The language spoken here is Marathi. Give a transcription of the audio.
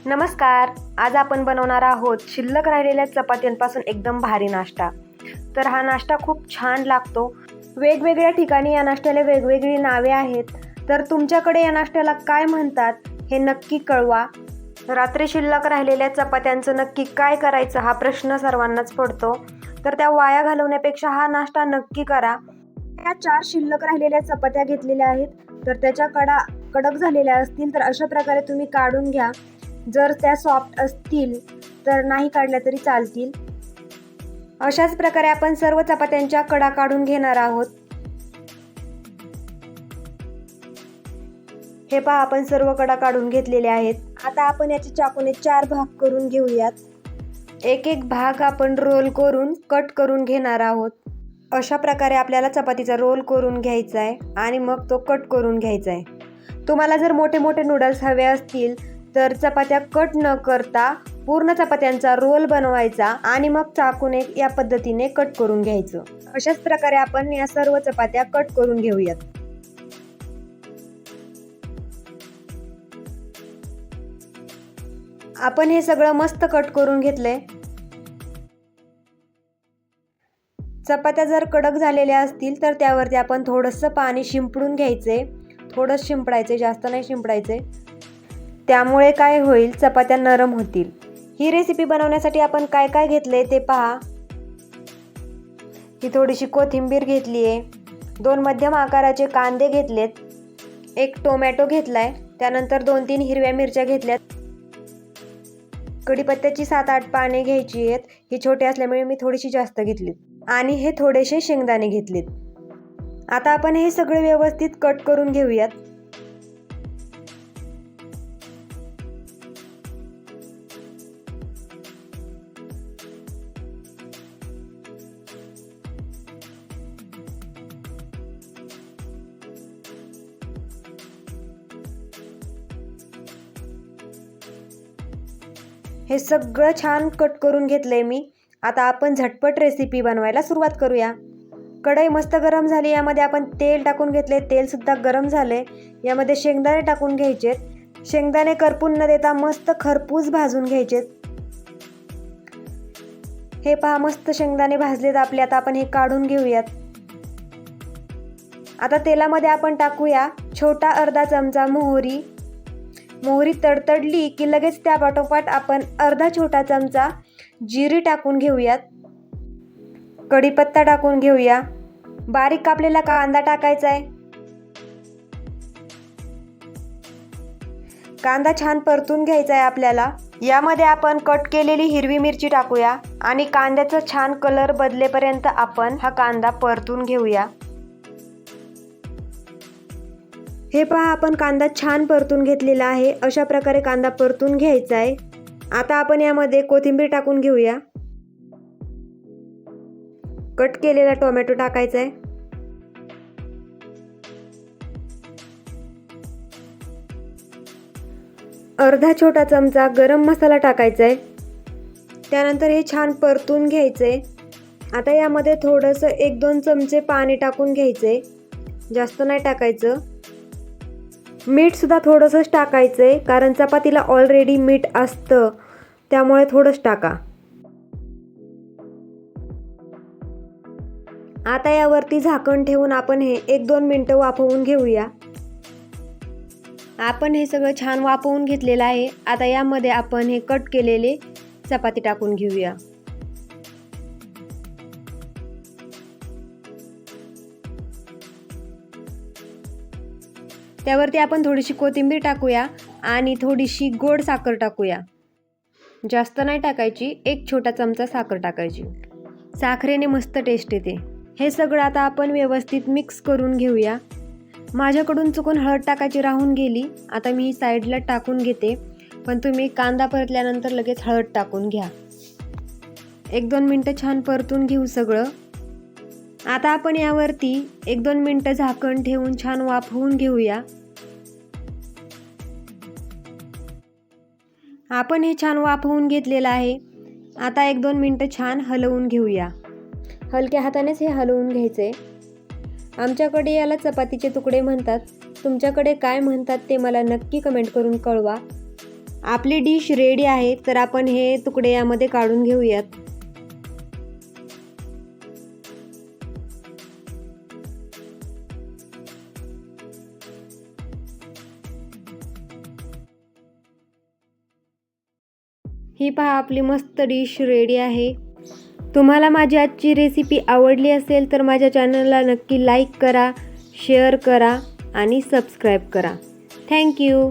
नमस्कार. आज आपण बनवणार आहोत शिल्लक राहिलेल्या चपात्यांपासून एकदम भारी नाश्ता. तर हा नाश्ता खूप छान लागतो. वेगवेगळ्या ठिकाणी या नाश्त्याला वेगवेगळी नावे आहेत. तर तुमच्याकडे या नाश्त्याला काय म्हणतात हे नक्की कळवा. रात्री शिल्लक राहिलेल्या चपात्यांचं नक्की काय करायचं हा प्रश्न सर्वांनाच पडतो. तर त्या वाया घालवण्यापेक्षा हा नाश्ता नक्की करा. या 4 शिल्लक राहिलेल्या चपात्या घेतलेल्या आहेत. तर त्याच्या कडा कडक झालेल्या असतील तर अशा प्रकारे तुम्ही काढून घ्या. जर त्या सॉफ्ट असतील तर नाही काढल्या तरी चालतील. अशाच प्रकारे आपण सर्व चपात्यांच्या कडा काढून घेणार आहोत. हे पहा, आपण सर्व कडा काढून घेतलेले आहेत. आता आपण याचे चाकूने 4 भाग करून घेऊयात. एक एक भाग आपण रोल करून कट करून घेणार आहोत. अशा प्रकारे आपल्याला चपातीचा रोल करून घ्यायचा आहे आणि मग तो कट करून घ्यायचा आहे. तुम्हाला जर मोठे मोठे नूडल्स हवे असतील तर चपात्या कट न करता पूर्ण चपात्यांचा रोल बनवायचा आणि मग चाकूने या पद्धतीने कट करून घ्यायचं. अशाच प्रकारे आपण या सर्व चपात्या कट करून घेऊयात. आपण हे सगळं मस्त कट करून घेतलंय. चपात्या जर कडक झालेल्या असतील तर त्यावरती आपण थोडंसं पाणी शिंपडून घ्यायचे. थोडंच शिंपडायचे, जास्त नाही शिंपडायचे. त्यामुळे काय होईल, चपात्या नरम होतील. ही रेसिपी बनवण्यासाठी आपण काय काय घेतले ते पहा. ही थोडीशी कोथिंबीर घेतली आहे. 2 मध्यम आकाराचे कांदे घेतलेत. 1 टोमॅटो घेतलाय. त्यानंतर 2-3 हिरव्या मिरच्या घेतल्यात. कढीपत्त्याची 7-8 पाने घ्यायची आहेत. ही छोटी असल्यामुळे मी थोडीशी जास्त घेतलीत. आणि हे थोडेसे शेंगदाणे घेतलेत. आता आपण हे सगळे व्यवस्थित कट करून घेऊयात. हे सगळं छान कट करून घेतलंय मी. आता आपण झटपट रेसिपी बनवायला सुरुवात करूया. कढई मस्त गरम झाली. यामध्ये आपण तेल टाकून घेतले. तेल सुद्धा गरम झाले. यामध्ये शेंगदाणे टाकून घ्यायचेत. शेंगदाणे करपून न देता मस्त खरपूस भाजून घ्यायचेत. हे पहा, मस्त शेंगदाणे भाजलेत आपले. आता आपण हे काढून घेऊयात. आता तेलामध्ये आपण टाकूया छोटा अर्धा चमचा मोहरी. मोहरी तडतडली की लगेच त्या पाठोपाठ आपण अर्धा छोटा चमचा जिरी टाकून घेऊयात. कढीपत्ता टाकून घेऊया. बारीक कापलेला कांदा टाकायचा आहे. कांदा छान परतून घ्यायचा आहे आपल्याला. यामध्ये आपण कट केलेली हिरवी मिरची टाकूया आणि कांद्याचा छान कलर बदलेपर्यंत आपण हा कांदा परतून घेऊया. हे पहा, आपण कांदा छान परतून घेतलेला आहे. अशा प्रकारे कांदा परतून घ्यायचा आहे. आता आपण यामध्ये कोथिंबीर टाकून घेऊया. कट केलेला टोमॅटो टाकायचा आहे. अर्धा छोटा चमचा गरम मसाला टाकायचा आहे. त्यानंतर हे छान परतून घ्यायचे. आता यामध्ये थोडंसं 1-2 चमचे पाणी टाकून घ्यायचे. जास्त नाही टाकायचं. मीठ सुद्धा थोडंसंच टाकायचं आहे, कारण चपातीला ऑलरेडी मीठ असतं, त्यामुळे थोडंच टाका. आता यावरती झाकण ठेवून आपण हे 1-2 मिनटं वाफवून घेऊया. आपण हे सगळं छान वाफवून घेतलेलं आहे. आता यामध्ये आपण हे कट केलेले चपाती टाकून घेऊया. त्यावरती आपण थोडीशी कोथिंबीर टाकूया आणि थोडीशी गोड साखर टाकूया. जास्त नाही टाकायची. 1 छोटा चमचा साखर टाकायची. साखरेने मस्त टेस्ट येते. हे सगळं आता आपण व्यवस्थित मिक्स करून घेऊया. माझ्याकडून चुकून हळद टाकायची राहून गेली. आता मी साईडला टाकून घेते, पण तुम्ही कांदा परतल्यानंतर लगेच हळद टाकून घ्या. 1-2 मिनटं छान परतून घेऊ सगळं. आता आपण यावरती 1-2 मिनटं झाकण ठेवून छान वाफवून घेऊया. आपण हे छान वाफवून घेतलेलं आहे. आता 1-2 मिनटं छान हलवून घेऊया. हलक्या हातानेच हे हलवून घ्यायचे. आमच्याकडे याला चपातीचे तुकडे म्हणतात. तुमच्याकडे काय म्हणतात ते मला नक्की कमेंट करून कळवा. आपली डिश रेडी आहे, तर आपण हे तुकडे यामध्ये काढून घेऊयात. ही पहा आपली मस्त डिश रेडी आहे. तुम्हाला माझी आजची रेसिपी आवडली असेल तर माझ्या चॅनलला नक्की लाईक करा, शेअर करा आणि सबस्क्राईब करा. थँक्यू.